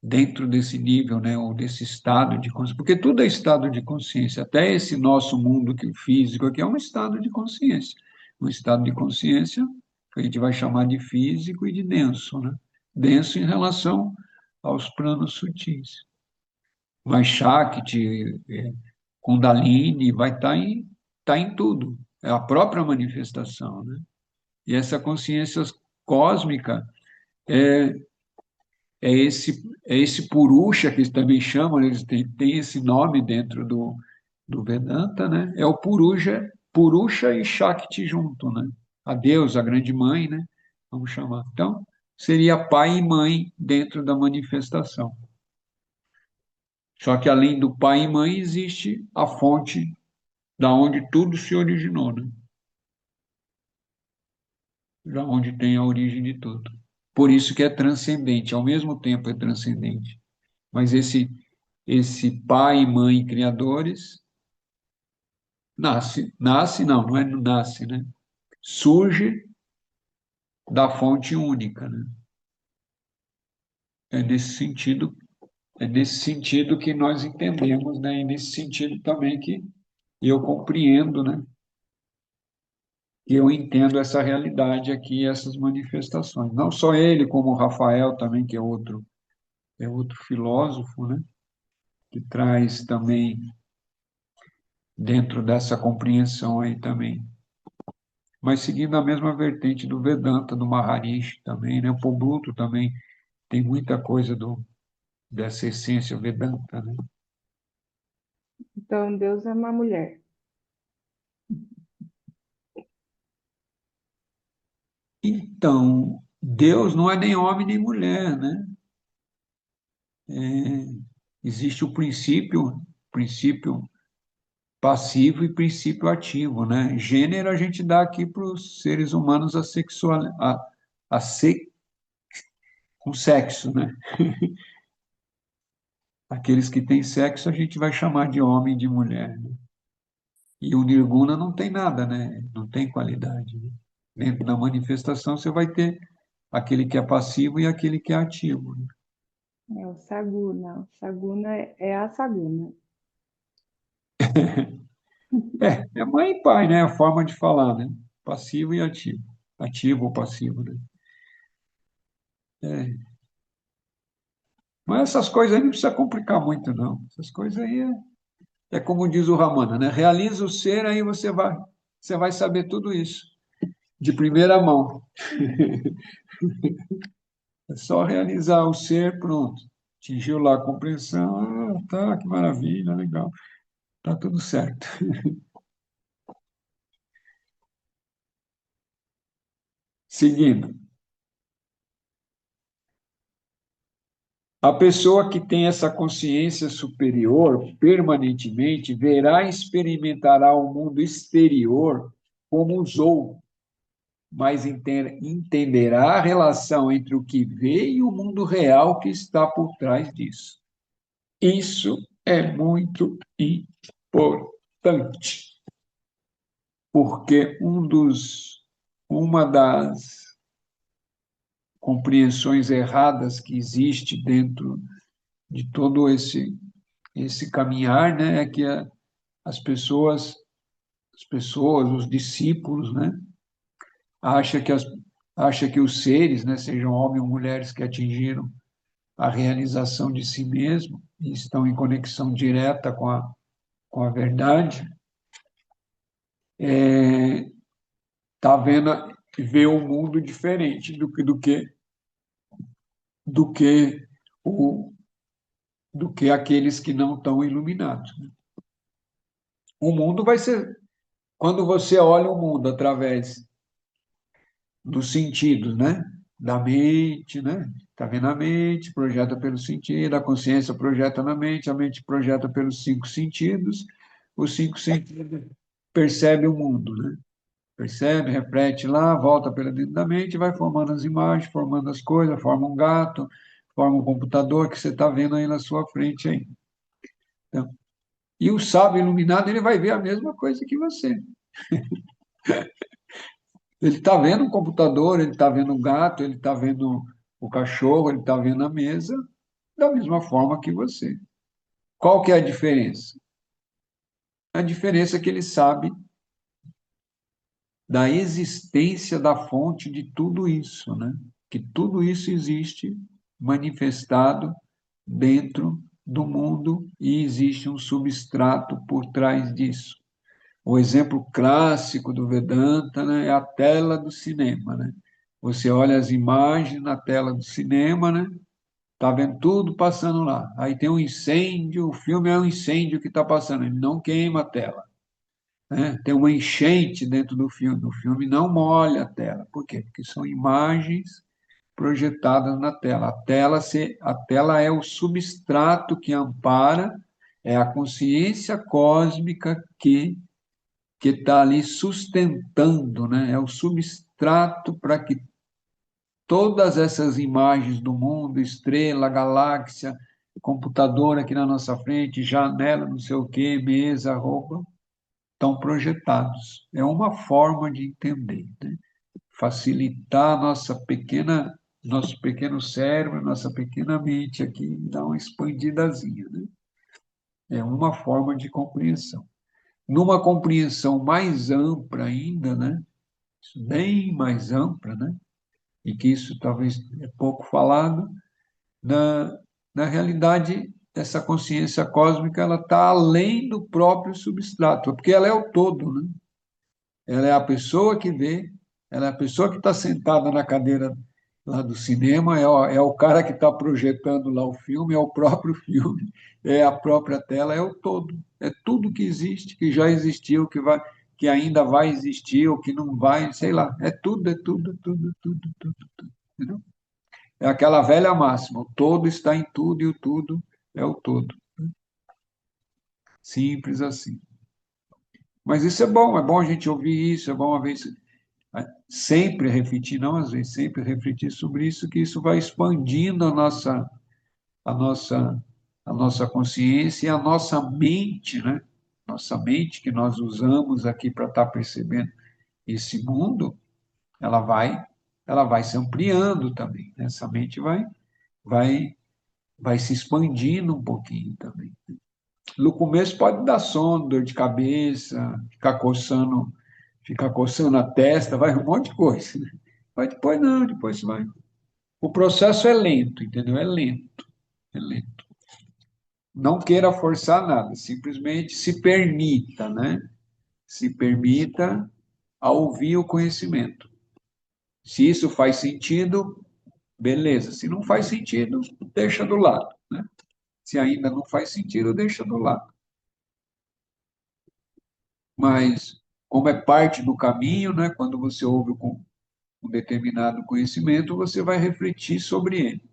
dentro desse nível, né, ou desse estado de consciência, porque tudo é estado de consciência, até esse nosso mundo que o físico aqui é um estado de consciência. Um estado de consciência que a gente vai chamar de físico e de denso, né? Denso em relação aos planos sutis. Mas Shakti, Kundalini, vai tá em tudo. É a própria manifestação, né? E essa consciência cósmica é, é esse Purusha, que eles também chamam, eles têm esse nome dentro do Vedanta, né? É o Purusha, Purusha e Shakti junto, né? A Deus, a grande mãe, né? Vamos chamar. Então, seria pai e mãe dentro da manifestação. Só que além do pai e mãe existe a fonte da onde tudo se originou, né? Da onde tem a origem de tudo. Por isso que é transcendente, ao mesmo tempo é transcendente. Mas esse pai e mãe criadores nasce não, não é nasce, né? Surge da fonte única, né? É nesse sentido, é nesse sentido que nós entendemos, né? E nesse sentido também que eu compreendo, né? Que eu entendo essa realidade aqui, essas manifestações. Não só ele, como o Rafael também, que é outro filósofo, né? Que traz também dentro dessa compreensão aí também. Mas seguindo a mesma vertente do Vedanta, do Maharishi também, né? O Pobluto também tem muita coisa dessa essência Vedanta, né? Então, Deus é uma mulher. Então, Deus não é nem homem nem mulher, né? Existe o princípio passivo e princípio ativo, né? Gênero a gente dá aqui para os seres humanos a ser com sexo, né? Aqueles que têm sexo a gente vai chamar de homem e de mulher, né? E o nirguna não tem nada, né? Não tem qualidade, né? Dentro da manifestação você vai ter aquele que é passivo e aquele que é ativo, né? É o Saguna. O Saguna é a Saguna. É mãe e pai, né? A forma de falar, né? Passivo e ativo. Ativo ou passivo, né? É. Mas essas coisas aí não precisa complicar muito, não. Essas coisas aí é como diz o Ramana, né? Realiza o ser, aí você vai saber tudo isso de primeira mão. É só realizar o ser, pronto. Atingiu lá a compreensão, tá, que maravilha, legal, tá tudo certo. Seguindo, a pessoa que tem essa consciência superior permanentemente verá e experimentará o mundo exterior como usou, mas entenderá a relação entre o que vê e o mundo real que está por trás disso. Isso é muito importante, porque uma das compreensões erradas que existe dentro de todo esse caminhar, né, é que as pessoas, os discípulos, né, acham que acha que os seres, né, sejam homens ou mulheres que atingiram a realização de si mesmo e estão em conexão direta com a verdade, tá vendo vê um mundo diferente do que o do que aqueles que não estão iluminados. O mundo vai ser quando você olha o mundo através dos sentidos, né? Da mente, né? Está vendo a mente, projeta pelo sentido, a consciência projeta na mente, a mente projeta pelos cinco sentidos, os cinco sentidos. percebe o mundo, né? Percebe, repete lá, volta para dentro da mente, vai formando as imagens, formando as coisas, forma um gato, forma um computador que você está vendo aí na sua frente aí. Então, e o sábio iluminado, ele vai ver a mesma coisa que você. Ele está vendo o computador, ele está vendo o gato, ele está vendo o cachorro, ele está vendo a mesa, da mesma forma que você. Qual que é a diferença? A diferença é que ele sabe da existência da fonte de tudo isso, né? Que tudo isso existe manifestado dentro do mundo e existe um substrato por trás disso. O exemplo clássico do Vedanta, né, é a tela do cinema, né? Você olha as imagens na tela do cinema, né? Tá vendo tudo passando lá. Aí tem um incêndio, o filme é um incêndio que está passando, ele não queima a tela, né? Tem uma enchente dentro do filme, o filme não molha a tela. Por quê? Porque são imagens projetadas na tela. A tela é o substrato que ampara, é a consciência cósmica que está ali sustentando, né? É o substrato para que todas essas imagens do mundo, estrela, galáxia, computador aqui na nossa frente, janela, não sei o quê, mesa, roupa, estão projetados. É uma forma de entender, né? Facilitar nosso pequeno cérebro, nossa pequena mente aqui, dar uma expandidazinha, né? É uma forma de compreensão. Numa compreensão mais ampla ainda, né? Bem mais ampla, né? E que isso talvez é pouco falado, na, na realidade, essa consciência cósmica ela está além do próprio substrato, porque ela é o todo, né? Ela é a pessoa que vê, ela é a pessoa que está sentada na cadeira lá do cinema, é o cara que está projetando lá o filme, é o próprio filme, é a própria tela, é o todo. É tudo que existe, que já existiu, que ainda vai existir, ou que não vai, sei lá. É tudo, é tudo, é tudo, é tudo, é tudo, tudo. Entendeu? É aquela velha máxima, o todo está em tudo e o tudo é o todo. Simples assim. Mas isso é bom a gente ouvir isso, é bom a vez sempre refletir, não às vezes, sempre refletir sobre isso, que isso vai expandindo a nossa, a nossa consciência e a nossa mente, né? Nossa mente que nós usamos aqui para estar percebendo esse mundo, ela vai, ela vai se ampliando também. Né? Essa mente vai, vai se expandindo um pouquinho também. No começo pode dar sono, dor de cabeça, ficar coçando a testa, vai um monte de coisa. Né? Mas depois não, depois vai. O processo é lento, entendeu? É lento, é lento. Não queira forçar nada, simplesmente se permita, né? Se permita a ouvir o conhecimento. Se isso faz sentido, beleza. Se não faz sentido, deixa do lado, né? Se ainda não faz sentido, deixa do lado. Mas, como é parte do caminho, né? Quando você ouve um determinado conhecimento, você vai refletir sobre ele.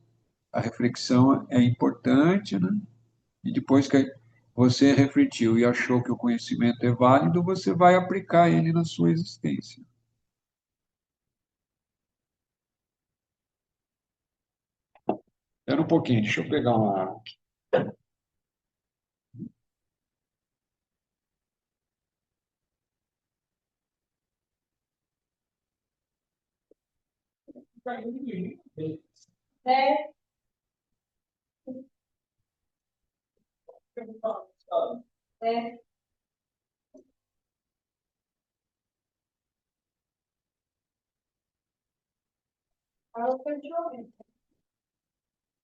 A reflexão é importante, né? E depois que você refletiu e achou que o conhecimento é válido, você vai aplicar ele na sua existência. Espera um pouquinho, deixa eu pegar uma água.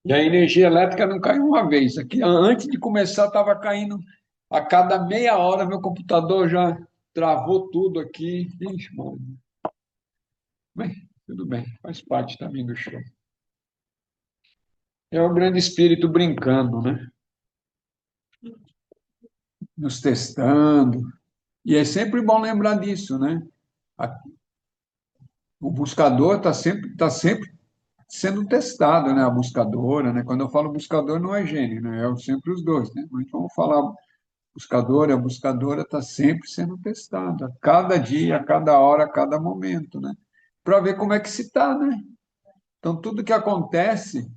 E a energia elétrica não caiu uma vez. Aqui, antes de começar, estava caindo a cada meia hora, meu computador já travou tudo aqui. Ixi, mano. Bem, tudo bem, faz parte também do show. É o grande espírito brincando, né? Nos testando. E é sempre bom lembrar disso, né? O buscador está sempre sendo testado, né? A buscadora, né? Quando eu falo buscador, não é gênio, né? É sempre os dois, né? Mas vamos falar buscador e a buscadora está sempre sendo testada, a cada dia, a cada hora, a cada momento, né? Para ver como é que se está, né? Então, tudo que acontece,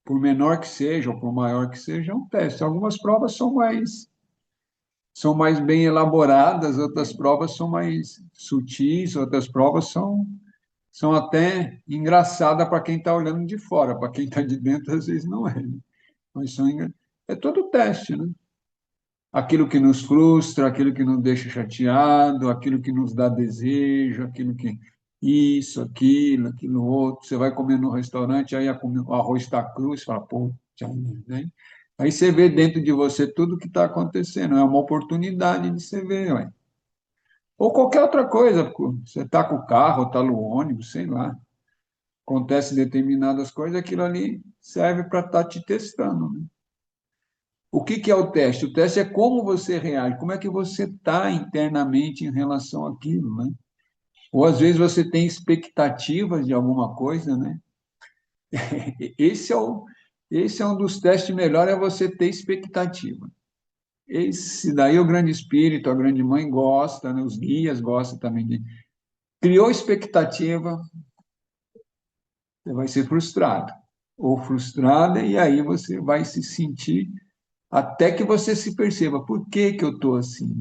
por menor que seja ou por maior que seja, é um teste. Algumas provas são mais bem elaboradas, outras provas são mais sutis, outras provas são até engraçadas para quem está olhando de fora, para quem está de dentro, às vezes não é. Né? Mas é todo teste, né? Aquilo que nos frustra, aquilo que nos deixa chateado, aquilo que nos dá desejo, aquilo que isso, aquilo outro. Você vai comer no restaurante, aí o arroz está cru, você fala, pô, né? Aí você vê dentro de você tudo o que está acontecendo. É uma oportunidade de você ver, ué. Ou qualquer outra coisa, você está com o carro, está no ônibus, sei lá. Acontece determinadas coisas, aquilo ali serve para estar te testando, né? O que é o teste? O teste é como você reage, como é que você está internamente em relação àquilo, né? Ou às vezes você tem expectativas de alguma coisa, né? Esse é esse é um dos testes melhores, é você ter expectativa. Esse daí o grande espírito, a grande mãe gosta, né? Os guias gostam também de. Criou expectativa, você vai ser frustrado ou frustrada, e aí você vai se sentir até que você se perceba, por que que eu estou assim?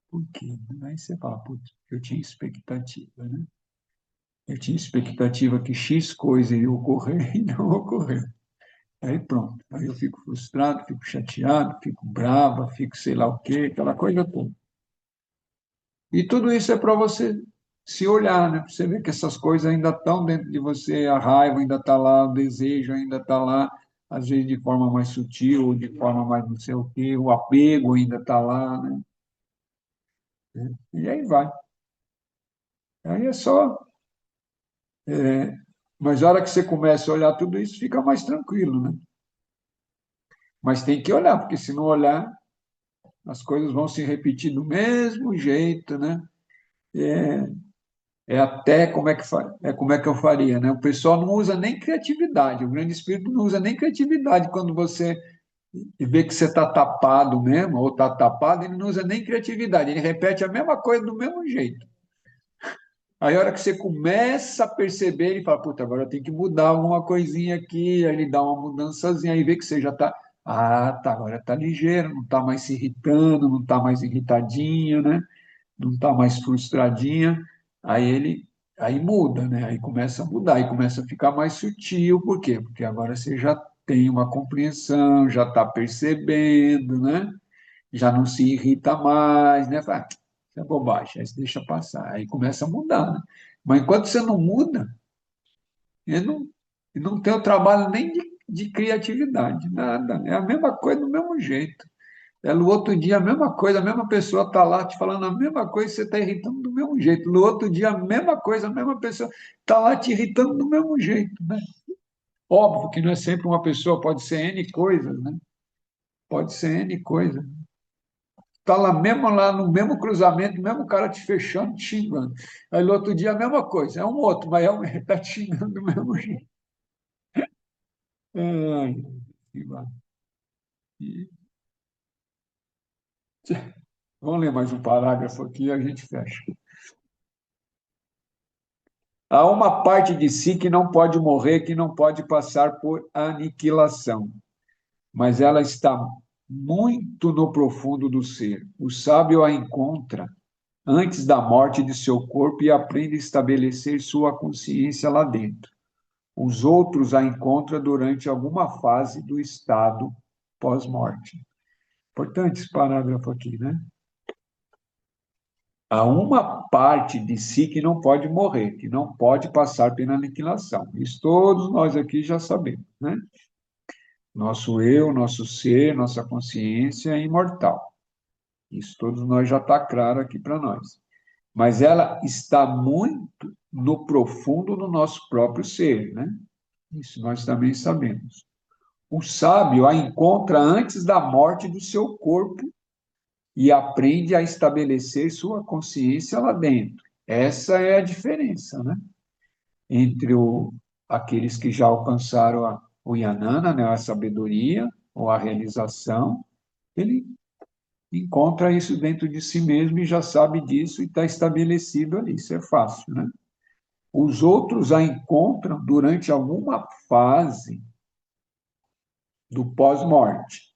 Por quê? Aí você fala, putz, eu tinha expectativa, né? Eu tinha expectativa que X coisa ia ocorrer e não ocorreu. Aí pronto. Aí eu fico frustrado, fico chateado, fico brava, fico sei lá o quê, aquela coisa toda. E tudo isso é para você se olhar, né? Para você ver que essas coisas ainda estão dentro de você, a raiva ainda está lá, o desejo ainda está lá, às vezes de forma mais sutil, de forma mais não sei o quê, o apego ainda está lá, né? E aí vai. Aí é só. Mas a hora que você começa a olhar tudo isso, fica mais tranquilo, né? Mas tem que olhar, porque se não olhar, as coisas vão se repetir do mesmo jeito, né? É até como é que eu faria, né? O pessoal não usa nem criatividade, o grande espírito não usa nem criatividade quando você vê que você está tapado mesmo, ou está tapado, ele não usa nem criatividade, ele repete a mesma coisa do mesmo jeito. Aí, a hora que você começa a perceber, ele fala, puta, agora eu tenho que mudar alguma coisinha aqui, aí ele dá uma mudançazinha, aí vê que você já está, ah, tá, agora está ligeiro, não está mais se irritando, não está mais irritadinho, né? Não está mais frustradinha, aí aí muda, né? Aí começa a mudar, aí começa a ficar mais sutil, por quê? Porque agora você já tem uma compreensão, já está percebendo, né? Já não se irrita mais, né? Fala, isso é bobagem, aí você deixa passar, aí começa a mudar, né? Mas enquanto você não muda, ele não tem o trabalho nem de criatividade, nada. É a mesma coisa do mesmo jeito. É no outro dia a mesma coisa, a mesma pessoa está lá te falando a mesma coisa e você está irritando do mesmo jeito. No outro dia a mesma coisa, a mesma pessoa está lá te irritando do mesmo jeito, né? Óbvio que não é sempre uma pessoa, pode ser N coisas, né? Pode ser N coisas. Está lá no mesmo cruzamento, o mesmo cara te fechando, te xingando. Aí no outro dia a mesma coisa, é um outro, mas está te xingando do mesmo jeito. Ai, que vai. E- Vamos ler mais um parágrafo aqui e a gente fecha. Há uma parte de si que não pode morrer, que não pode passar por aniquilação, mas ela está muito no profundo do ser. O sábio a encontra antes da morte de seu corpo e aprende a estabelecer sua consciência lá dentro. Os outros a encontram durante alguma fase do estado pós-morte. Importante esse parágrafo aqui, né? Há uma parte de si que não pode morrer, que não pode passar pela aniquilação. Isso todos nós aqui já sabemos, né? Nosso eu, nosso ser, nossa consciência é imortal. Isso todos nós já está claro aqui para nós. Mas ela está muito no profundo do nosso próprio ser, né? Isso nós também sabemos. O sábio a encontra antes da morte do seu corpo e aprende a estabelecer sua consciência lá dentro. Essa é a diferença, né? Entre aqueles que já alcançaram o Yanana, né, a sabedoria ou a realização, ele encontra isso dentro de si mesmo e já sabe disso e está estabelecido ali. Isso é fácil, né? Os outros a encontram durante alguma fase do pós-morte.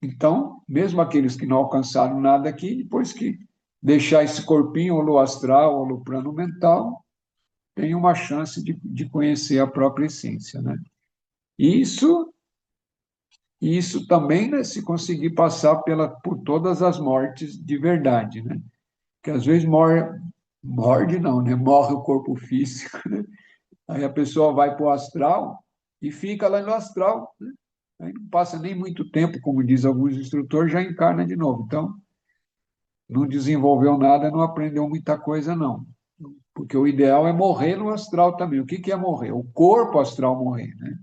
Então, mesmo aqueles que não alcançaram nada aqui, depois que deixar esse corpinho, ou no astral, ou no plano mental, tem uma chance de conhecer a própria essência, né? Isso, isso também, né, se conseguir passar por todas as mortes de verdade, né? Que às vezes morde não, né? Morre o corpo físico, né? Aí a pessoa vai para o astral e fica lá no astral, né? Aí não passa nem muito tempo, como diz alguns instrutores, já encarna de novo. Então, não desenvolveu nada, não aprendeu muita coisa, não. Porque o ideal é morrer no astral também. O que que é morrer? O corpo astral morrer, né?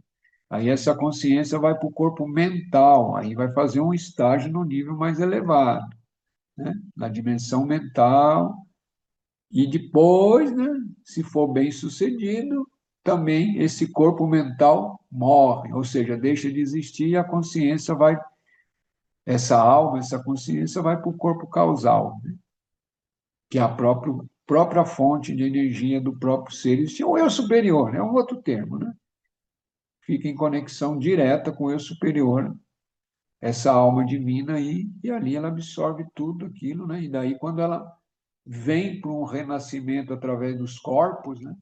Aí essa consciência vai para o corpo mental, aí vai fazer um estágio no nível mais elevado, né? Na dimensão mental. E depois, né, se for bem sucedido, também esse corpo mental morre, ou seja, deixa de existir e a consciência vai, essa alma, essa consciência vai para o corpo causal, né? Que é a própria fonte de energia do próprio ser. Isso é o eu superior, é um outro termo, né? Fica em conexão direta com o eu superior, essa alma divina aí, e ali ela absorve tudo aquilo, né? E daí, quando ela vem para um renascimento através dos corpos, né?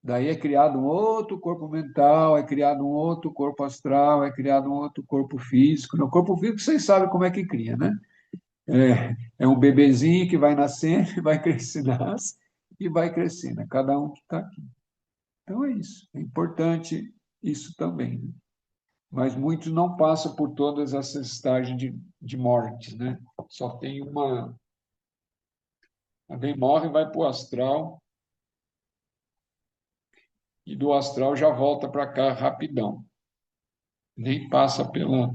Daí é criado um outro corpo mental, é criado um outro corpo astral, é criado um outro corpo físico. No corpo físico, vocês sabem como é que cria, né? É um bebezinho que vai nascendo, vai crescendo, nasce e vai crescendo. É cada um que está aqui. Então é isso. É importante isso também, né? Mas muitos não passam por todas essas estágios de morte, né? Só tem uma. Alguém morre, vai para o astral, e do astral já volta para cá rapidão. Nem passa por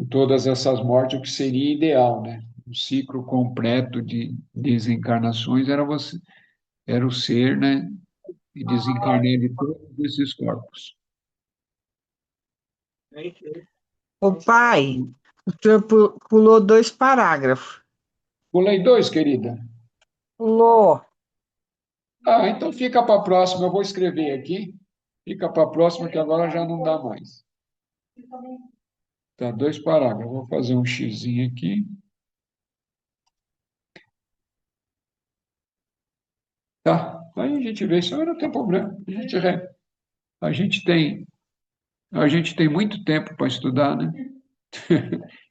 todas essas mortes, o que seria ideal, né? Um ciclo completo de desencarnações era o ser, né? E desencarnar de todos esses corpos. Ô pai, o senhor pulou dois parágrafos. Pulei dois, querida. Pulou. Ah, então fica para a próxima, eu vou escrever aqui. Fica para a próxima, que agora já não dá mais. Tá, dois parágrafos. Vou fazer um xizinho aqui. Tá, aí a gente vê, isso aí não tem problema. A gente tem, a gente tem muito tempo para estudar, né?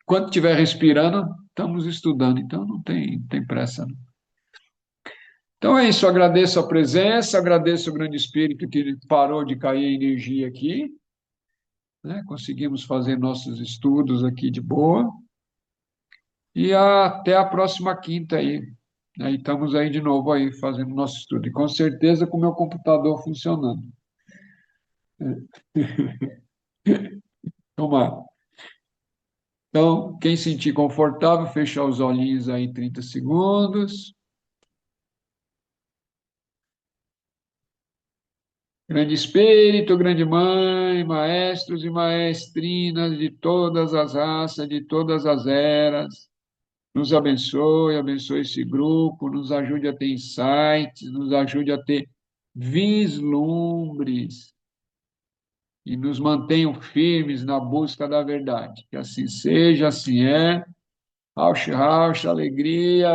Enquanto estiver respirando, estamos estudando, então não tem pressa, não. Então é isso, agradeço a presença, agradeço o grande espírito que parou de cair a energia aqui, né? Conseguimos fazer nossos estudos aqui de boa, e até a próxima quinta aí. Aí estamos aí de novo aí fazendo nosso estudo, e com certeza com o meu computador funcionando. Tomara. Então, quem sentir confortável, fechar os olhinhos aí 30 segundos. Grande Espírito, Grande Mãe, maestros e maestrinas de todas as raças, de todas as eras, nos abençoe, abençoe esse grupo, nos ajude a ter insights, nos ajude a ter vislumbres e nos mantenham firmes na busca da verdade. Que assim seja, assim é. Rauch, rauch, alegria.